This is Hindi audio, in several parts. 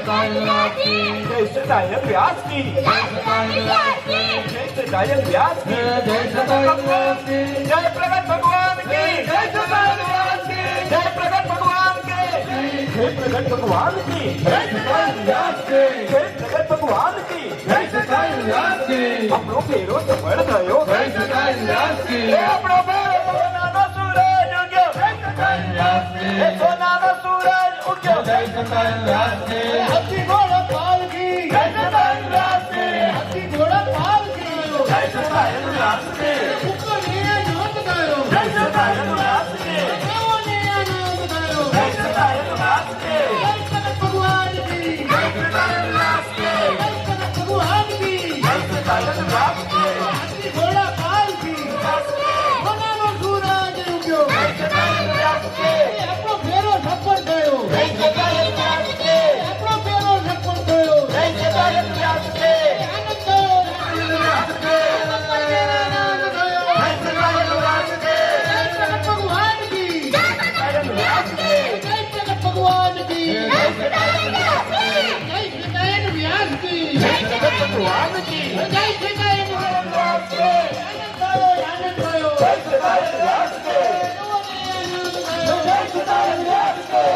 जय सदाय व्यास की जय सदाय व्यास की जय प्रगट भगवान की जय सदाय व्यास की जय प्रगट भगवान के जय प्रगट भगवान की जय सदाय व्यास की जय प्रगट भगवान की जय सदाय व्यास की अपनो फेरो सफल थयो जय सदाय व्यास की अपनो फेरो सोनानो सूरज उग्यो जय सदाय व्यास की सोनानो सूरज उग्यो जय सदाय व्यास की हाथी घोड़ा पाल की जय सदाय व्यास की हाथी घोड़ा पाल की जय सदाय व्यास की उपने नाम गायो जय सदाय व्यास की देवने नाम गायो जय सदाय व्यास की जय प्रगट भगवान की जय सदाय व्यास की जय प्रगट भगवान की जय सदाय व्यास की हाथी घोड़ा पाल की सोनानो सूरज उग्यो जय सदाय व्यास की अपनो फेरो सफल थयो जय सदाय व्यास की अपनो फेरो सफल थयो जय सदाय व्यास की आनंद थयो व्यास की आनंद थयो जय सदाय व्यास की जय प्रगट भगवान की जय सदाय व्यास की जय प्रगट भगवान की जय सदाय व्यास की जय सदाय व्यास की जय प्रगट भगवान की जय सदाय व्यास की आनंद थयो जय सदाय व्यास की जय सदाय व्यास की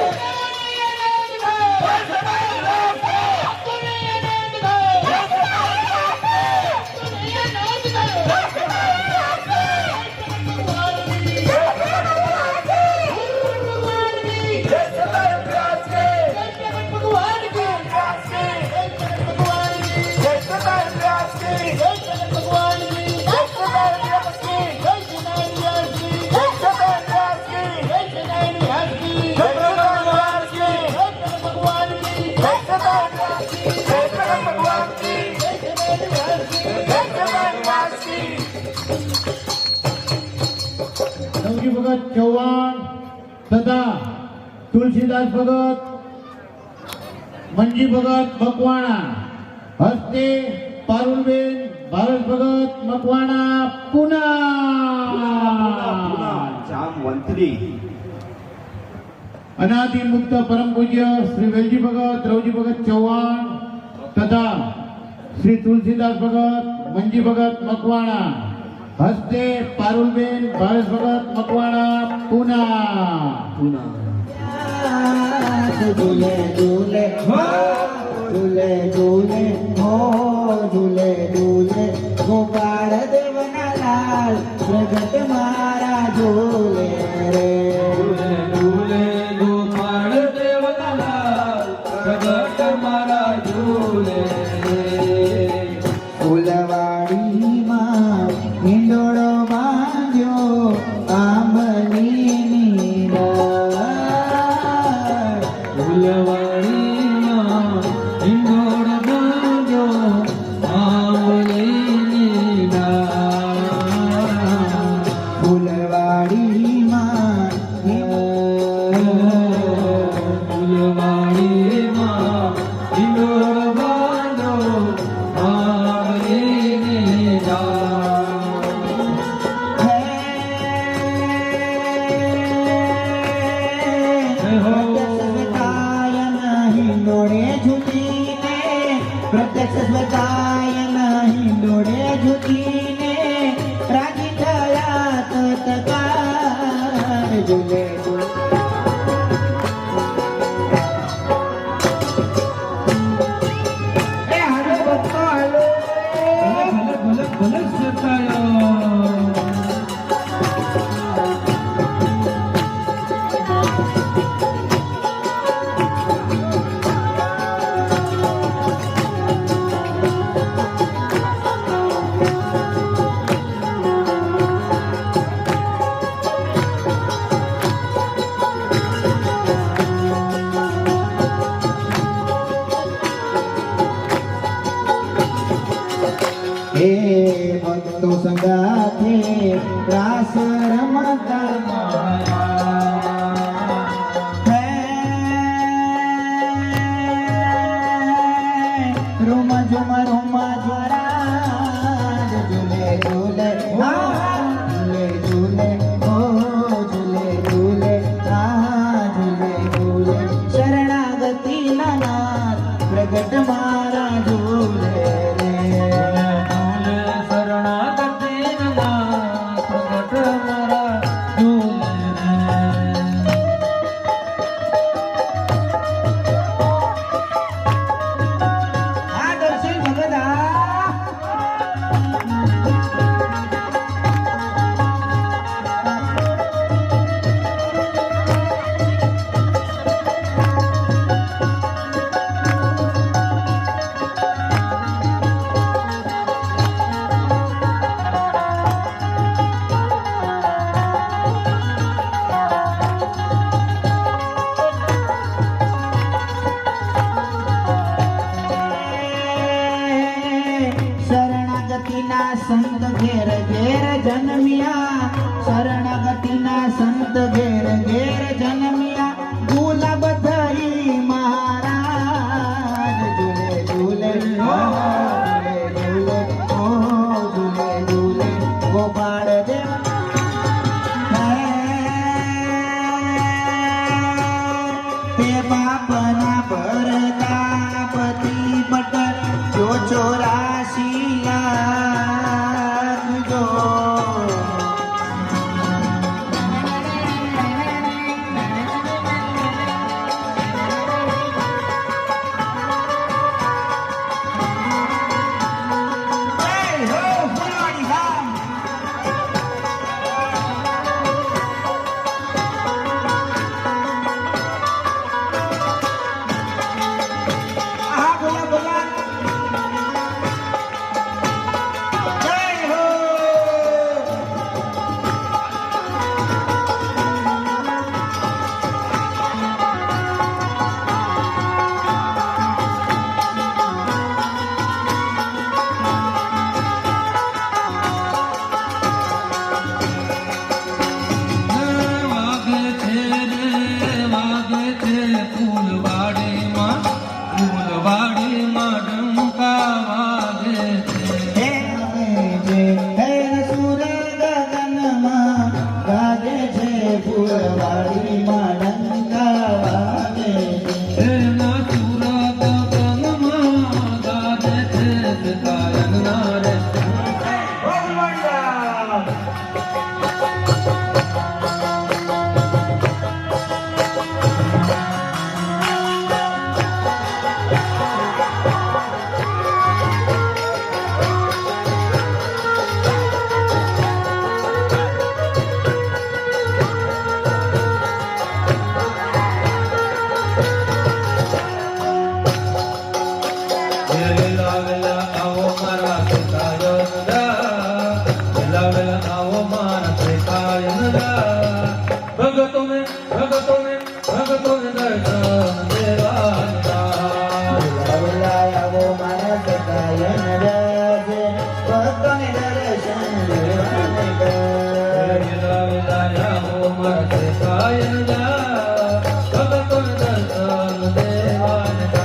भगत चौहान तथा तुलसीदास भगत मंजी भगत मकवाणा हस्ते पारुलबेन भारत भगत मकवाणा पुना जामवंतरी अनादि मुक्त परम पूज्य श्री वेलजी भगत द्रौजी भगत चौहान तथा श्री तुलसीदास भगत मंजी भगत मकवाणा हस्ते पारुलबेन भारत भगत मकवाणा पुना झूले झूले झूले झूले हो झूले झूले गोपाल देवना लाल प्रगट मारा झूले रे झूले गोपाल देवना लाल प्रगट मारा झूले फुलवाड़ी मां हिंडोळो बांध्यो आंबली नीरा फुलवाड़ी मां हिंडोळ बांध्यो आंबली नीरा फुलवाड़ी मां फुलवाड़ी मां हिंडोळ बांध्यो आंबली नीरा प्रत्यक्ष स्वकायन हिंडोळे झुकीने राजी थया तत्काळ झुले हॅलो बघतो हॅलो भलक सरतायो हे भक्तो संगाथे रास रमता रोमा झुमा झुरा झूले झूले झूले झूले हो झूले झूले झूले झूले शरणागती नाथ ઘેર ઘેર જન્મ્યા શરણાગતિના સંત ઘેર ઘેર જન્મ્યા ગુલાબ થઈ મહારાજ ઝૂલે ઝૂલે ઝૂલે ઝૂલે ઓ ઝૂલે ઝૂલે ગોપાળ દેવ તે બાપના પ્રતાપતિ પટ જો ચોરાશી લાખ જો જય હો ફુલવાડી ગામ આહા બોલા બોલા જય હો વાગે છે રે વાગે છે ફૂલવાડીમાં ડંકા વાગે છે હે સુર ગગનમાં ગાજે છે ફૂલવાડીમાં ડંકા વાગે છે. એના સુરત ગગનમાં ગાજે છે ગાયનના રે વેલા વેલા આવો મારા પિતાયનદા વેલા વેલા આવો મારા પિતાયનદા ભગતોને દર્શન દેવાના આવો મારા સકાયન રાજે ભક્તોને દર્શન લેવાને કર. વેલા વેલા આવો મારા પિતાયનદા ભગતોને દર્શન દેવાના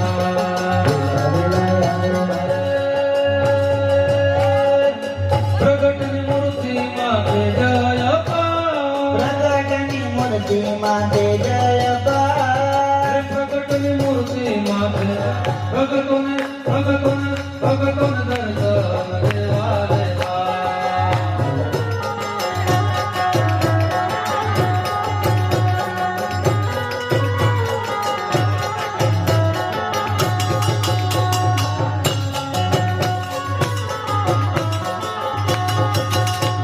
પ્રગટની મૂર્તિમાં કે જય અપાર પ્રગટની મૂર્તિમાં